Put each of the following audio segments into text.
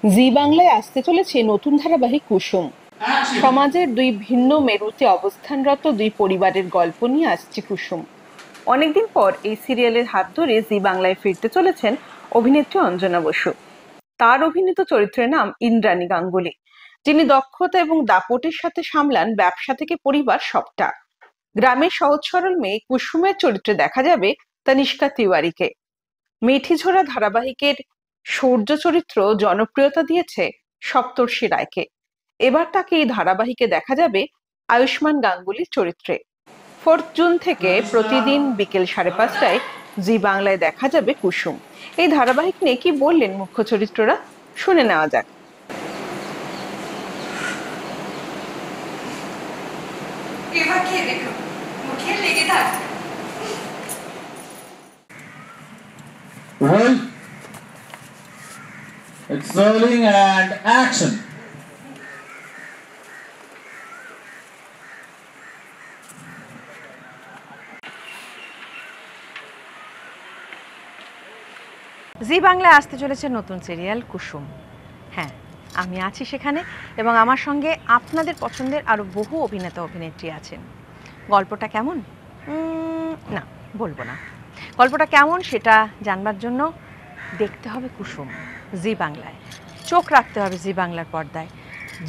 জি বাংলায় আসতে চলেছে নতুন ধারাবাহিক কুসুম। সমাজের দুই ভিন্ন মেরুতে অবস্থানরত দুই পরিবারের গল্প নিয়ে আসছে কুসুম। অনেকদিন পর এই সিরিয়ালের হাত ধরে জি বাংলায় ফিরতে চলেছেন অভিনেত্রী অঞ্জনা বসু। তার অভিনীত চরিত্রের নাম ইন্দ্রাণী গাঙ্গুলি, যিনি দক্ষতা এবং দাপটের সাথে সামলান ব্যবসা থেকে পরিবার সবটা। গ্রামের সহজ সরল মেয়ে কুসুমের চরিত্রে দেখা যাবে তনিষ্কা তিওয়ারিকে। মেঠিঝোড়া ধারাবাহিকের শৌর্য চরিত্র জনপ্রিয়তা দিয়েছে সপ্তর্ষি রায়কে। এবার তাকে এই ধারাবাহিকে দেখা যাবে আয়ুষ্মান গাঙ্গুলির চরিত্রে। 4 জুন থেকে প্রতিদিন বিকেল 5:30টায় জি বাংলায় দেখা যাবে কুসুম। এই ধারাবাহিক নিয়ে কি বললেন মুখ্য চরিত্ররা, শুনে নেওয়া যাক। এবার খেয়ে দেখো, মুখে লেগে থাক। Roll. It's rolling and action. জি বাংলায় আসতে চলেছে নতুন সিরিয়াল কুসুম। হ্যাঁ, আমি আছি সেখানে এবং আমার সঙ্গে আপনাদের পছন্দের আরও বহু অভিনেতা অভিনেত্রী আছেন। গল্পটা কেমন? না, বলবো না। গল্পটা কেমন সেটা জানবার জন্য দেখতে হবে কুসুম জি বাংলায়, চোখ রাখতে হবে জি বাংলার পর্দায়,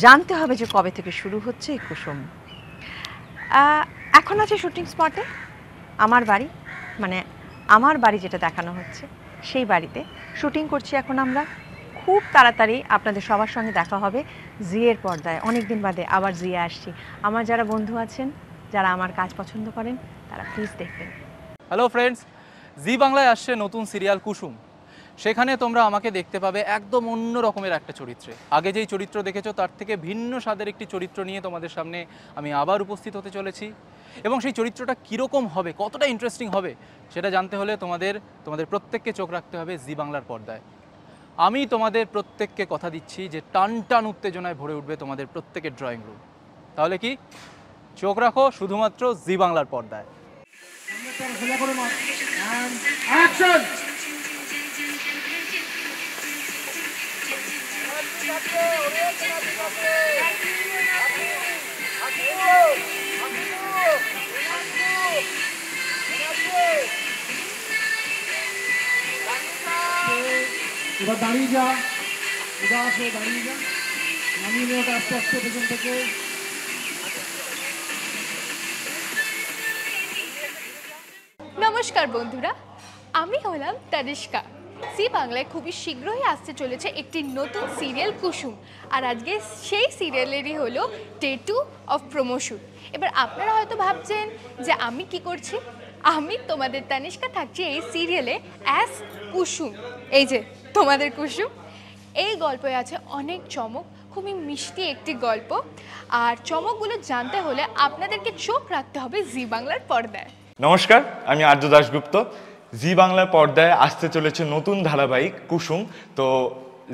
জানতে হবে যে কবে থেকে শুরু হচ্ছে এই কুসুম। এখন আছে শুটিং স্পটে, আমার বাড়ি, মানে আমার বাড়ি যেটা দেখানো হচ্ছে সেই বাড়িতে শুটিং করছি এখন আমরা। খুব তাড়াতাড়ি আপনাদের সবার সঙ্গে দেখা হবে জিয়ের পর্দায়। অনেক দিন বাদে আবার জিয়ে আসছি। আমার যারা বন্ধু আছেন, যারা আমার কাজ পছন্দ করেন, তারা প্লিজ দেখবেন। হ্যালো ফ্রেন্ডস, জি বাংলায় আসছে নতুন সিরিয়াল কুসুম। সেখানে তোমরা আমাকে দেখতে পাবে একদম অন্য রকমের একটা চরিত্রে। আগে যেই চরিত্র দেখেছো তার থেকে ভিন্ন স্বাদের একটি চরিত্র নিয়ে তোমাদের সামনে আমি আবার উপস্থিত হতে চলেছি। এবং সেই চরিত্রটা কীরকম হবে, কতটা ইন্টারেস্টিং হবে, সেটা জানতে হলে তোমাদের প্রত্যেককে চোখ রাখতে হবে জি বাংলার পর্দায়। আমি তোমাদের প্রত্যেককে কথা দিচ্ছি যে টান টান উত্তেজনায় ভরে উঠবে তোমাদের প্রত্যেকের ড্রয়িং রুম। তাহলে কি, চোখ রাখো শুধুমাত্র জি বাংলার পর্দায়। Action. এবার দাঁড়িয়ে যা, উদাস হয়ে দাঁড়িয়ে যা, নামিয়ে নিয়ে ওটা আস্তে আস্তে পেছন থেকে। নমস্কার বন্ধুরা, আমি হলাম তনিষ্কা। জি বাংলায় খুবই শীঘ্রই আসতে চলেছে একটি নতুন সিরিয়াল কুসুম, আর আজকে সেই সিরিয়ালেরই হলো ডে 2 অফ প্রমোশন। এবার আপনারা হয়তো ভাবছেন যে আমি কি করছি। আমি তোমাদের তনিষ্কা থাকছি এই সিরিয়ালে অ্যাজ কুসুম। এই যে তোমাদের কুসুম। এই গল্পে আছে অনেক চমক, খুবই মিষ্টি একটি গল্প। আর চমকগুলো জানতে হলে আপনাদেরকে চোখ রাখতে হবে জি বাংলার পর্দায়। নমস্কার, আমি আর্য দাশগুপ্ত। জি বাংলার পর্দায় আসতে চলেছে নতুন ধারাবাহিক কুসুম। তো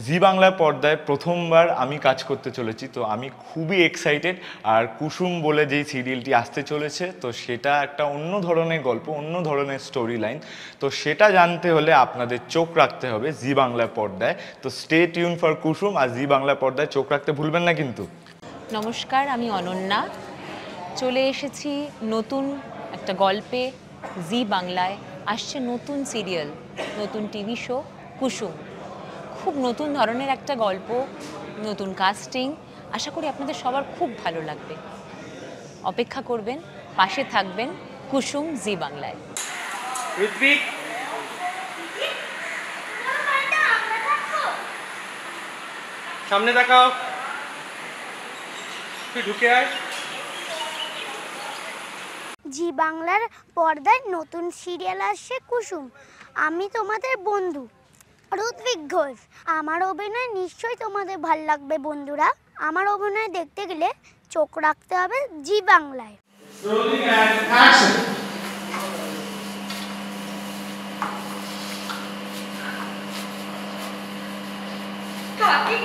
জি বাংলার পর্দায় প্রথমবার আমি কাজ করতে চলেছি, তো আমি খুবই এক্সাইটেড। আর কুসুম বলে যেই সিরিয়ালটি আসতে চলেছে, তো সেটা একটা অন্য ধরনের গল্প, অন্য ধরনের স্টোরি লাইন। তো সেটা জানতে হলে আপনাদের চোখ রাখতে হবে জি বাংলার পর্দায়। তো স্টে টিউন ফর কুসুম, আর জি বাংলার পর্দায় চোখ রাখতে ভুলবেন না কিন্তু। নমস্কার, আমি অনন্যা। চলে এসেছি নতুন একটা গল্পে। জি বাংলায় আসছে নতুন সিরিয়াল, নতুন টিভি শো কুসুম। খুব নতুন ধরনের একটা গল্প, নতুন কাস্টিং। আশা করি আপনাদের সবার খুব ভালো লাগবে। অপেক্ষা করবেন, পাশে থাকবেন কুসুম জি বাংলায়। ঋত্বিক, সামনে তাকাও, তুই ঢুকে আয়। জি বাংলার পর্দায় নতুন সিরিয়াল আসছে কুসুম। আমি তোমাদের বন্ধু ঋত্বিক ঘোষ। আমার অভিনয় নিশ্চয়ই তোমাদের ভাল লাগবে বন্ধুরা। আমার অভিনয় দেখতে গেলে চোখ রাখতে হবে জি বাংলায়। Rolling and action. কাকি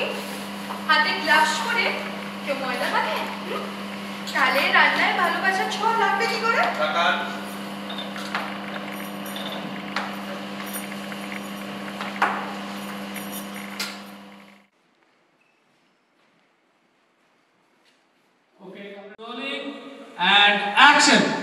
হাতে গ্লাভস পরে কেউ ময়দা মাখে? তাহলে রান্নায় ভালোবাসার ছোঁয়া লাগবে কি করে? অ্যাকশন